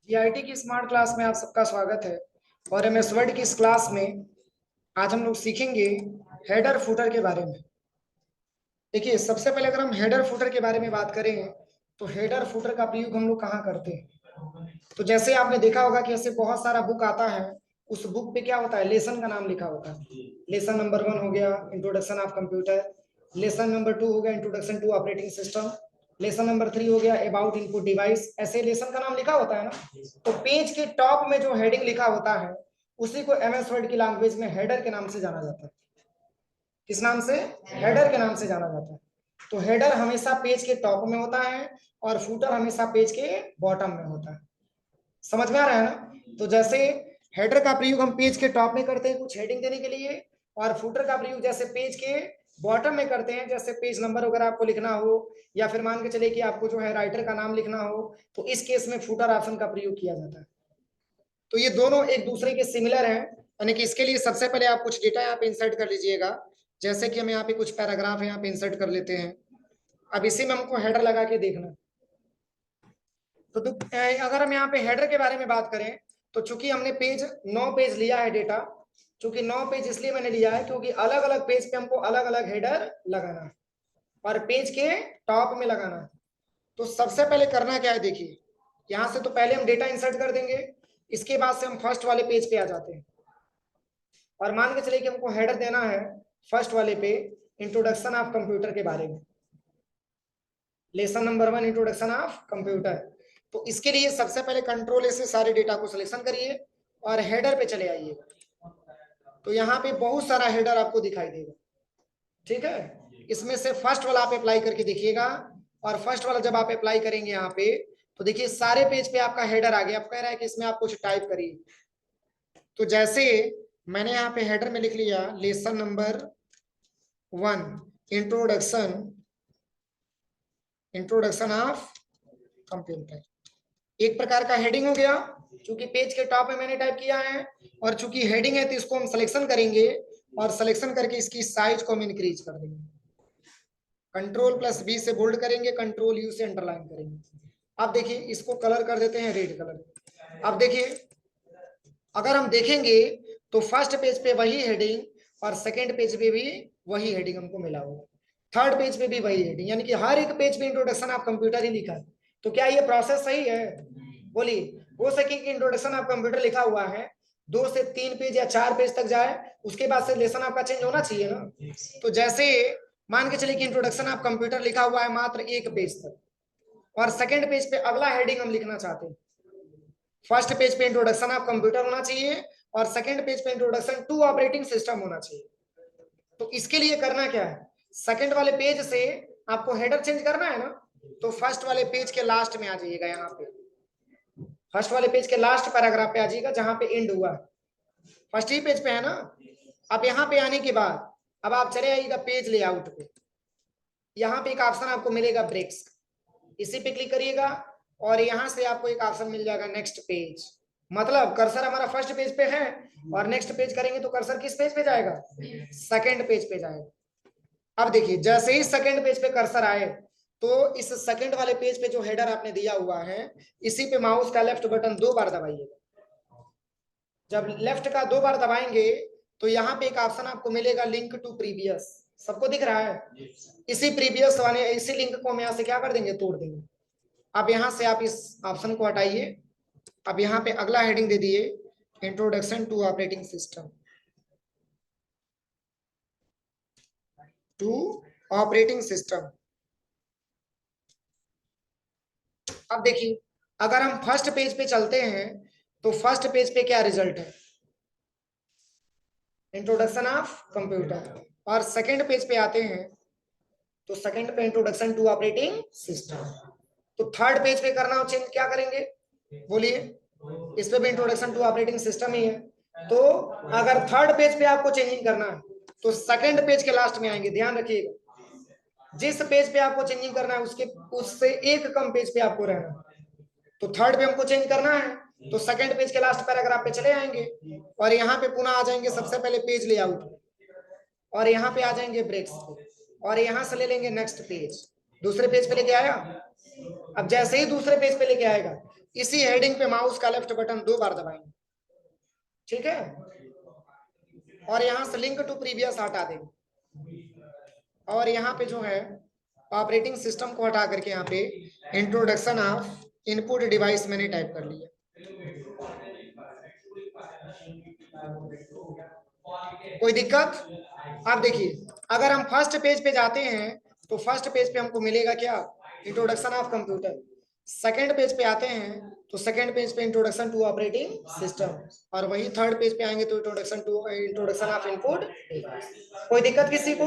GIT की smart class में आप सबका स्वागत है। और एमएस वर्ड की इस क्लास में आज हम लोग सीखेंगे हेडर फुटर के बारे में। देखिए, सबसे पहले अगर हम हेडर फुटर के बारे में बात करें तो हेडर फुटर का प्रयोग हम लोग कहाँ करते हैं। तो जैसे आपने देखा होगा कि ऐसे बहुत सारा बुक आता है, उस बुक पे क्या होता है, लेसन का नाम लिखा होता है। लेसन नंबर 1 हो गया introduction of computer, lesson number 2 हो गया introduction to operating system, lesson number 3 हो गया अबाउट इनपुट डिवाइस। ऐसे लेसन का नाम लिखा होता है ना। तो पेज के टॉप में जो हेडिंग लिखा होता है उसी को एमएस वर्ड की लैंग्वेज में हेडर के नाम से जाना जाता है। किस नाम से? हेडर के नाम से जाना जाता है। तो हेडर हमेशा पेज के टॉप में होता है और फुटर हमेशा पेज के बॉटम में होता है। समझ में आ रहा है ना। तो जैसे हेडर का प्रयोग हम पेज के टॉप में करते हैं कुछ हेडिंग देने के लिए, और फुटर का प्रयोग जैसे पेज के बॉटम में करते हैं, जैसे पेज नंबर वगैरह आपको लिखना हो, या फिर मान के चले कि आपको जो है राइटर का नाम लिखना हो, तो इस केस में फुटर ऑप्शन का प्रयोग किया जाता है। तो ये दोनों एक दूसरे के सिमिलर हैं। यानी कि इसके लिए सबसे पहले आप कुछ डेटा यहाँ पे इंसर्ट कर लीजिएगा। जैसे कि हम यहाँ पे कुछ पैराग्राफ यहाँ पे इंसर्ट कर लेते हैं। अब इसी में हमको हेडर लगा के देखना। तो अगर हम यहाँ पे हेडर के बारे में बात करें तो चूंकि हमने पेज 9 पेज लिया है डेटा, चूंकि 9 पेज इसलिए मैंने लिया है क्योंकि अलग अलग पेज पे हमको अलग अलग हेडर लगाना है और पेज के टॉप में लगाना है। तो सबसे पहले करना क्या है, देखिए यहाँ से तो पहले हम डेटा इंसर्ट कर देंगे, इसके बाद से हम फर्स्ट वाले पेज पे आ जाते हैं और मान के चलिए कि हमको हेडर देना है फर्स्ट वाले पे इंट्रोडक्शन ऑफ कंप्यूटर के बारे में, lesson number 1 introduction of computer. तो इसके लिए सबसे पहले कंट्रोल ए से सारे डेटा को सिलेक्शन करिए और हेडर पे चले आइएगा। तो यहाँ पे बहुत सारा हेडर आपको दिखाई देगा, ठीक है। इसमें से फर्स्ट वाला आप अप्लाई करके देखिएगा, और फर्स्ट वाला जब आप अप्लाई करेंगे यहाँ पे तो देखिए सारे पेज पे आपका हेडर आ गया। आप कह रहा है कि इसमें आप कुछ टाइप करिए, तो जैसे मैंने यहाँ पे हेडर में लिख लिया lesson number 1 introduction introduction of computer, एक प्रकार का हेडिंग हो गया। चूंकि पेज के टॉप में मैंने टाइप किया है और चूंकि हेडिंग है तो इसको हम सिलेक्शन करेंगे और सिलेक्शन करके इसकी साइज को हम इंक्रीज कर देंगे। कंट्रोल प्लस बी से बोल्ड करेंगे, कंट्रोल यू से अंडरलाइन करेंगे। अब देखिए इसको कलर कर देते हैं रेड कलर। अब देखिए अगर हम देखेंगे तो फर्स्ट पेज पे वही हेडिंग और सेकेंड पेज पे भी वही हेडिंग हमको मिला होगा, थर्ड पेज पे भी वही हेडिंग, यानी कि हर एक पेज पे इंट्रोडक्शन ऑफ कंप्यूटर ही लिखा है। तो क्या ये प्रोसेस सही है? बोलिए। हो सके कि इंट्रोडक्शन ऑफ कंप्यूटर लिखा हुआ है 2 से 3 पेज या 4 पेज तक जाए, उसके बाद से लेसन आपका चेंज होना चाहिए ना। तो जैसे मान के चलिए कि इंट्रोडक्शन ऑफ कंप्यूटर लिखा हुआ है मात्र 1 पेज तक और सेकंड पेज पे अगला हेडिंग हम लिखना चाहते हैं। फर्स्ट पेज पे इंट्रोडक्शन ऑफ कंप्यूटर होना चाहिए और सेकंड पेज पे इंट्रोडक्शन टू ऑपरेटिंग सिस्टम होना चाहिए। तो इसके लिए करना क्या है, सेकंड वाले पेज से आपको हेडर चेंज करना है ना, तो फर्स्ट वाले पेज के लास्ट में आ जाइएगा। यहाँ पे फर्स्ट वाले पेज के लास्ट पैराग्राफ पे आ जाइएगा जहां पे एंड हुआ, फर्स्ट ही पेज पे है ना। अब यहाँ पे आने के बाद अब आप चले आइएगा पेज लेआउट पे। यहाँ पे एक ऑप्शन आपको मिलेगा ब्रेक्स, इसी पे क्लिक करिएगा और यहाँ से आपको एक ऑप्शन मिल जाएगा नेक्स्ट पेज। मतलब कर्सर हमारा फर्स्ट पेज पे है और नेक्स्ट पेज करेंगे तो कर्सर किस पेज पे जाएगा? सेकंड पेज पे जाएगा। अब देखिए जैसे ही सेकंड पेज पे कर्सर आए तो इस सेकंड वाले पेज पे जो हेडर आपने दिया हुआ है इसी पे माउस का लेफ्ट बटन 2 बार दबाइएगा। जब लेफ्ट का 2 बार दबाएंगे तो यहाँ पे एक ऑप्शन आपको मिलेगा लिंक टू प्रीवियस, सबको दिख रहा है? इसी प्रीवियस वाले इसी लिंक को हम यहाँ से क्या कर देंगे, तोड़ देंगे। अब यहाँ से आप इस ऑप्शन को हटाइए। अब यहाँ पे अगला हेडिंग दे दिए introduction to operating system, to operating system. अब देखिए अगर हम फर्स्ट पेज पे चलते हैं तो फर्स्ट पेज पे क्या रिजल्ट है, इंट्रोडक्शन ऑफ कंप्यूटर। और सेकंड पेज पे आते हैं तो सेकंड पे इंट्रोडक्शन टू ऑपरेटिंग सिस्टम। तो थर्ड पेज पे करना हो चेंज, क्या करेंगे बोलिए? इस पे भी इंट्रोडक्शन टू ऑपरेटिंग सिस्टम ही है। तो अगर थर्ड पेज पे आपको चेंजिंग करना है तो सेकंड पेज के लास्ट में आएंगे। ध्यान रखिएगा जिस पेज पे आपको चेंजिंग करना है उससे एक कम पेज पे आपको रहना है। तो थर्ड पे हमको चेंज करना है तो सेकंड पेज के लास्ट पैराग्राफ पे चले आएंगे और यहाँ पे पुनः आ जाएंगे सबसे पहले पेज लेआउट और यहाँ पे आ जाएंगे ब्रेक्स पे और यहाँ से ले लेंगे नेक्स्ट पेज। दूसरे पेज पे लेके आया। अब जैसे ही दूसरे पेज पे लेके आएगा इसी हेडिंग पे माउस का लेफ्ट बटन 2 बार दबाएंगे, ठीक है, और यहां से लिंक टू प्रीवियस हटा देंगे, और यहाँ पे जो है ऑपरेटिंग सिस्टम को हटा करके यहाँ पे इंट्रोडक्शन ऑफ इनपुट डिवाइस मैंने टाइप कर लिया। कोई दिक्कत? आप देखिए, अगर हम फर्स्ट पेज पे जाते हैं तो फर्स्ट पेज पे हमको मिलेगा क्या, introduction of computer. Second page पे आते हैं तो सेकंड पेज पे इंट्रोडक्शन टू ऑपरेटिंग सिस्टम, और वही थर्ड पेज पे आएंगे तो इंट्रोडक्शन ऑफ इनपुट। कोई दिक्कत किसी को?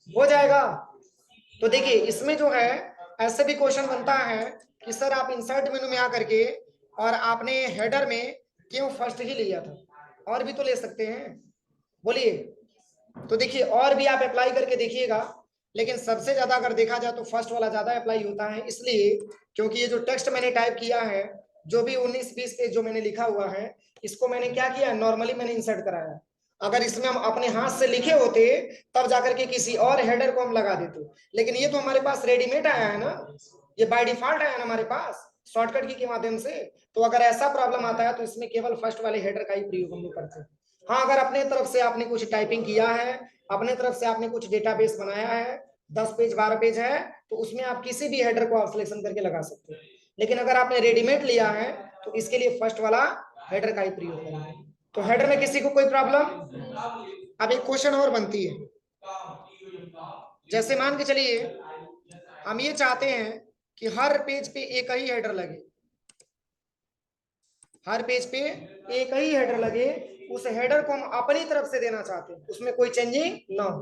हो जाएगा। तो देखिए इसमें जो है ऐसे भी क्वेश्चन बनता है कि सर आप इंसर्ट मेनू में आकर के और आपने हेडर में क्यों फर्स्ट ही लिया था, और भी तो ले सकते हैं, बोलिए। तो देखिए और भी आप अप्लाई करके देखिएगा, लेकिन सबसे ज्यादा अगर देखा जाए तो फर्स्ट वाला ज्यादा अप्लाई होता है, इसलिए क्योंकि ये जो टेक्स्ट मैंने टाइप किया है, जो भी 19-20 पेज जो मैंने लिखा हुआ है, इसको मैंने क्या किया, नॉर्मली मैंने इंसर्ट कराया। अगर इसमें हम अपने हाथ से लिखे होते तब जाकर के किसी और हेडर को हम लगा देते, लेकिन ये तो हमारे पास रेडीमेड आया है ना, ये बाय डिफॉल्ट आया ना हमारे पास शॉर्टकट की के माध्यम से। तो अगर ऐसा प्रॉब्लम आता है तो इसमें केवल फर्स्ट वाले हेडर का ही प्रयोग हम लोग करते हैं। हाँ, अगर अपने तरफ से आपने कुछ टाइपिंग किया है, अपने तरफ से आपने कुछ डेटाबेस बनाया है, 10 पेज 12 पेज है, तो उसमें आप किसी भी हेडर को आप सिलेक्शन करके लगा सकते हैं। लेकिन अगर आपने रेडीमेड लिया है तो इसके लिए फर्स्ट वाला हेडर का ही प्रयोग करेंगे। तो हेडर में किसी को कोई प्रॉब्लम? अब एक क्वेश्चन और बनती है, जैसे मान के चलिए हम ये चाहते हैं कि हर पेज पे एक ही हेडर लगे, हर पेज पे एक ही हेडर लगे, उस हेडर को हम अपनी तरफ से देना चाहते हैं, उसमें कोई चेंजिंग ना हो।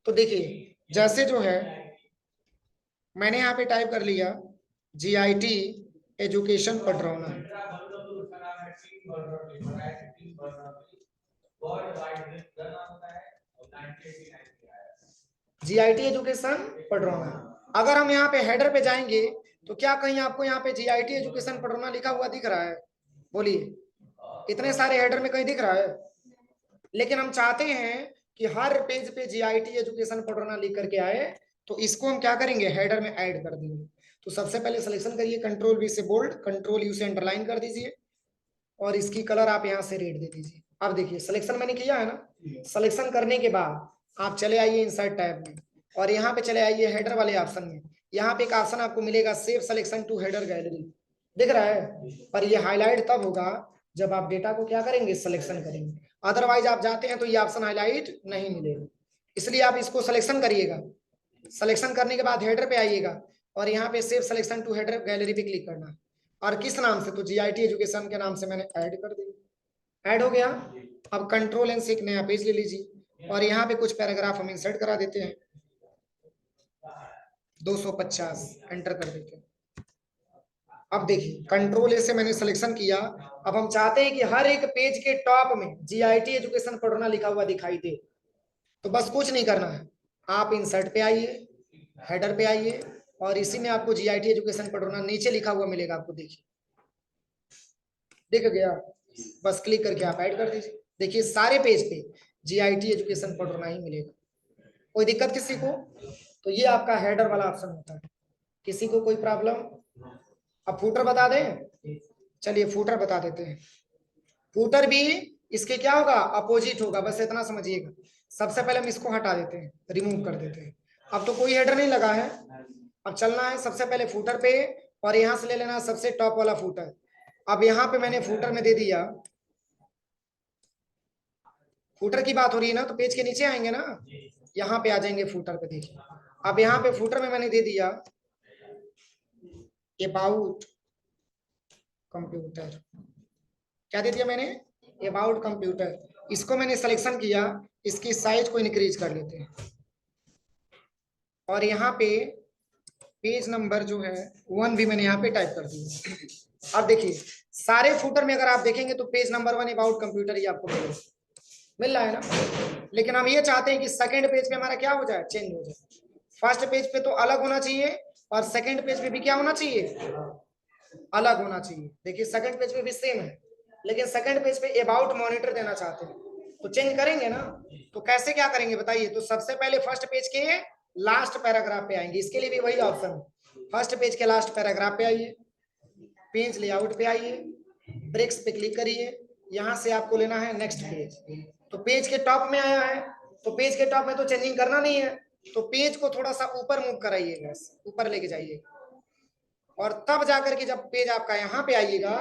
तो देखिए जैसे जो है मैंने यहाँ पे टाइप कर लिया GIT education Padrauna, GIT education Padrauna. अगर हम यहाँ पे हेडर पे जाएंगे तो क्या कहीं आपको यहाँ पे GIT एजुकेशन पडरौना लिखा हुआ दिख रहा है? बोलिए, इतने सारे हेडर में कहीं दिख रहा है? लेकिन हम चाहते हैं कि हर पेज पे GIT एजुकेशन पडरौना लिख करके आए, तो इसको हम क्या करेंगे, हेडर में ऐड कर देंगे। तो सबसे पहले सिलेक्शन करिए, कंट्रोल V से बोल्ड, कंट्रोल U से अंडरलाइन कर दीजिए, और इसकी कलर आप यहाँ से रेड दे दीजिए। अब देखिए सिलेक्शन मैंने किया है ना, सिलेक्शन करने के बाद आप चले आइए इंसर्ट टैब में, और यहाँ पे चले आइए हेडर वाले ऑप्शन में। यहाँ पे एक ऑप्शन आपको मिलेगा save selection to header gallery, दिख रहा है? पर ये हाईलाइट तब होगा जब आप डेटा को क्या करेंगे, सिलेक्शन करेंगे, अदरवाइज आप जाते हैं तो ये ऑप्शन हाईलाइट नहीं मिलेगा। इसलिए आप इसको सिलेक्शन करिएगा, सिलेक्शन करने के बाद हेडर पे आइएगा, और यहाँ पे save selection to header gallery पे क्लिक करना, और किस नाम से, तो GIT एजुकेशन के नाम से मैंने ऐड कर दिया, ऐड हो गया। अब कंट्रोल एन से एक नया पेज ले लीजिए, और यहाँ पे कुछ पैराग्राफ हम इंसर्ट करा देते हैं, 250 एंटर कर देते हैं। अब देखिए कंट्रोल ए से मैंने सिलेक्शन किया, अब हम चाहते हैं कि हर एक पेज के टॉप में GIT एजुकेशन पढ़ना लिखा हुआ दिखाई दे। तो बस कुछ नहीं करना है, आप इंसर्ट पे आइए, हेडर पे आइए, और इसी में आपको GIT एजुकेशन पढ़ना नीचे लिखा हुआ मिलेगा, आपको देखिए दिख गया, बस क्लिक करके आप ऐड कर दीजिए। देखिए सारे पेज पे GIT एजुकेशन पढ़ना ही मिलेगा। कोई दिक्कत किसी को? तो ये आपका हेडर वाला ऑप्शन होता है। किसी को कोई प्रॉब्लम? अब फूटर बता दें, चलिए फूटर बता देते हैं। फूटर भी इसके क्या होगा, अपोजिट होगा, बस इतना समझिएगा। सबसे पहले हम इसको हटा देते हैं, रिमूव कर देते हैं। अब तो कोई हेडर नहीं लगा है, अब चलना है सबसे पहले फूटर पे, और यहां से ले लेना सबसे टॉप वाला फूटर। अब यहाँ पे मैंने फूटर में दे दिया, फूटर की बात हो रही है ना, तो पेज के नीचे आएंगे ना, यहाँ पे आ जाएंगे फूटर पे, देखिए। अब यहाँ पे फूटर में मैंने दे दिया अबाउट कंप्यूटर, क्या दे दिया मैंने, अबाउट कंप्यूटर। इसको मैंने सिलेक्शन किया, इसकी साइज को इंक्रीज कर लेते हैं, और यहाँ पे पेज नंबर जो है 1 भी मैंने यहाँ पे टाइप कर दिया। अब देखिए सारे फुटर में अगर आप देखेंगे तो पेज नंबर 1 अबाउट कंप्यूटर ही आपको मिल रहा है ना। लेकिन हम ये चाहते हैं कि सेकंड पेज पे हमारा क्या हो जाए, चेंज हो जाए। फर्स्ट पेज पे तो अलग होना चाहिए, और सेकंड पेज पे भी क्या होना चाहिए, अलग होना चाहिए। देखिए सेकंड पेज पे भी सेम है, लेकिन सेकंड पेज पे अबाउट मॉनिटर देना चाहते हैं, तो चेंज करेंगे ना। तो कैसे क्या करेंगे बताइए? तो सबसे पहले फर्स्ट पेज के लास्ट पैराग्राफ पे आएंगे, इसके लिए भी वही ऑप्शन है, फर्स्ट पेज के लास्ट पैराग्राफ पे आइए, पेज लेआउट पे आइए, ब्रेक्स पे क्लिक करिए, यहाँ से आपको लेना है नेक्स्ट पेज। तो पेज के टॉप में आया है, तो पेज के टॉप में तो चेंजिंग करना नहीं है, तो पेज को थोड़ा सा ऊपर मूव कराइएगा, ऊपर लेके जाइएगा, और तब जाकर के जब पेज आपका यहाँ पे आइएगा,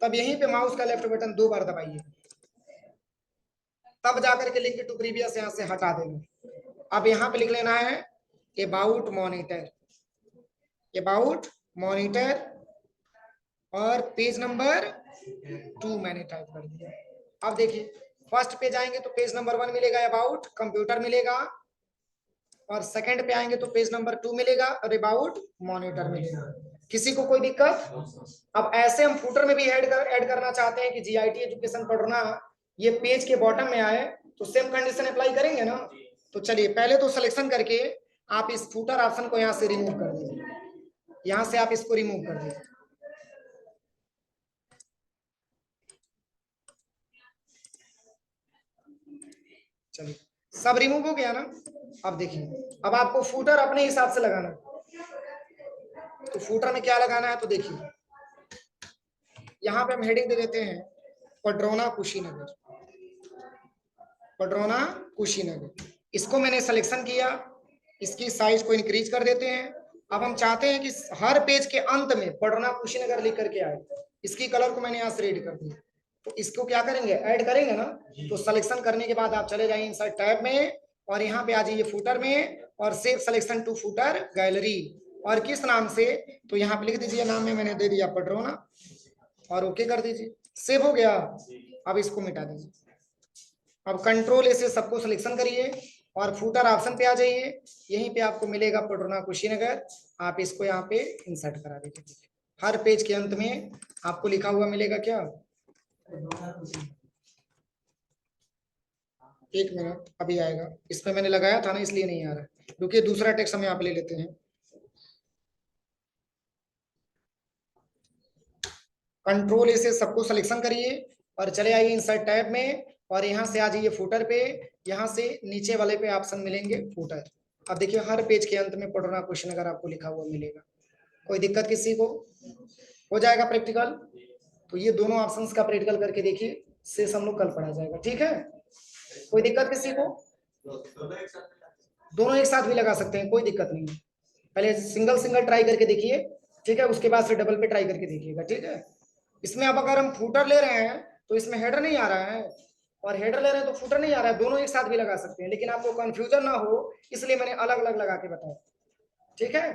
तब यहीं पे माउस का लेफ्ट बटन 2 बार दबाइए, तब जाकर के लिंक टू प्रीवियस यहाँ से हटा देंगे। अब यहाँ पे लिख लेना है अबाउट मॉनिटर, अबाउट मॉनिटर, और पेज नंबर 2 मैंने टाइप कर दिया। अब देखिए फर्स्ट पेज आएंगे तो पेज नंबर 1 मिलेगा, अबाउट कंप्यूटर मिलेगा, और सेकंड पे आएंगे तो पेज नंबर 2 मिलेगा और अबाउट मॉनिटर मिलेगा। किसी को कोई दिक्कत? अब ऐसे हम फूटर में भी ऐड करना चाहते हैं कि जीआईटी एजुकेशन पढ़ना ये पेज के बॉटम में आए, तो सेम कंडीशन अप्लाई करेंगे ना। तो चलिए पहले तो सिलेक्शन करके आप इस फूटर ऑप्शन को यहाँ से रिमूव कर दीजिए, यहाँ से आप इसको रिमूव कर दीजिए। चलिए सब रिमूव हो गया ना। अब देखिए अब आपको फूटर अपने हिसाब से लगाना है, तो फूटर में क्या लगाना है, तो देखिए यहाँ पे हम हेडिंग दे देते हैं पडरौना कुशीनगर, पडरौना कुशीनगर। इसको मैंने सिलेक्शन किया, इसकी साइज को इंक्रीज कर देते हैं। अब हम चाहते हैं कि हर पेज के अंत में पडरौना कुशीनगर लिख करके आए, इसकी कलर को मैंने यहाँ से रेड कर दिया। तो इसको क्या करेंगे, ऐड करेंगे ना। तो सिलेक्शन करने के बाद आप चले जाइए इंसर्ट टैब में, और यहाँ पे आ जाइए फूटर में, और save selection to footer gallery, और किस नाम से, तो यहाँ पे लिख दीजिए नाम में मैंने दे दिया पडरौना, और ओके कर दीजिए, सेव हो गया। अब इसको मिटा दीजिए। अब कंट्रोल ए से सबको सिलेक्शन करिए और फूटर ऑप्शन पे आ जाइए, यहीं पे आपको मिलेगा पडरौना कुशीनगर, आप इसको यहाँ पे इंसर्ट करा दीजिए। हर पेज के अंत में आपको लिखा हुआ मिलेगा क्या, एक मिनट अभी आएगा, इसमें मैंने लगाया था ना इसलिए नहीं आ रहा, क्योंकि दूसरा टेक्स्ट हम यहाँ पे ले लेते हैं। कंट्रोल ए से सबको सिलेक्शन करिए और चले आइए इंसर्ट टैब में, और यहाँ से आ जाइए फूटर पे, यहाँ से नीचे वाले पे ऑप्शन मिलेंगे फूटर। अब देखिए हर पेज के अंत में पडरौना कुशीनगर आपको लिखा हुआ मिलेगा। कोई दिक्कत किसी को? हो जाएगा प्रैक्टिकल। तो ये दोनों ऑप्शंस का प्रैक्टिकल करके देखिए, शेष हम लोग कल पढ़ा जाएगा, ठीक है। कोई दिक्कत किसी को? दोनों एक साथ भी लगा सकते हैं, कोई दिक्कत नहीं है। पहले सिंगल सिंगल ट्राई करके देखिए, ठीक है, उसके बाद से डबल पे ट्राई करके देखिएगा, ठीक है। इसमें अब अगर हम फूटर ले रहे हैं तो इसमें हेडर नहीं आ रहा है, और हेडर ले रहे हैं तो फूटर नहीं आ रहा है, दोनों एक साथ भी लगा सकते हैं, लेकिन आपको कंफ्यूजन ना हो इसलिए मैंने अलग अलग लगा के बताया, ठीक है।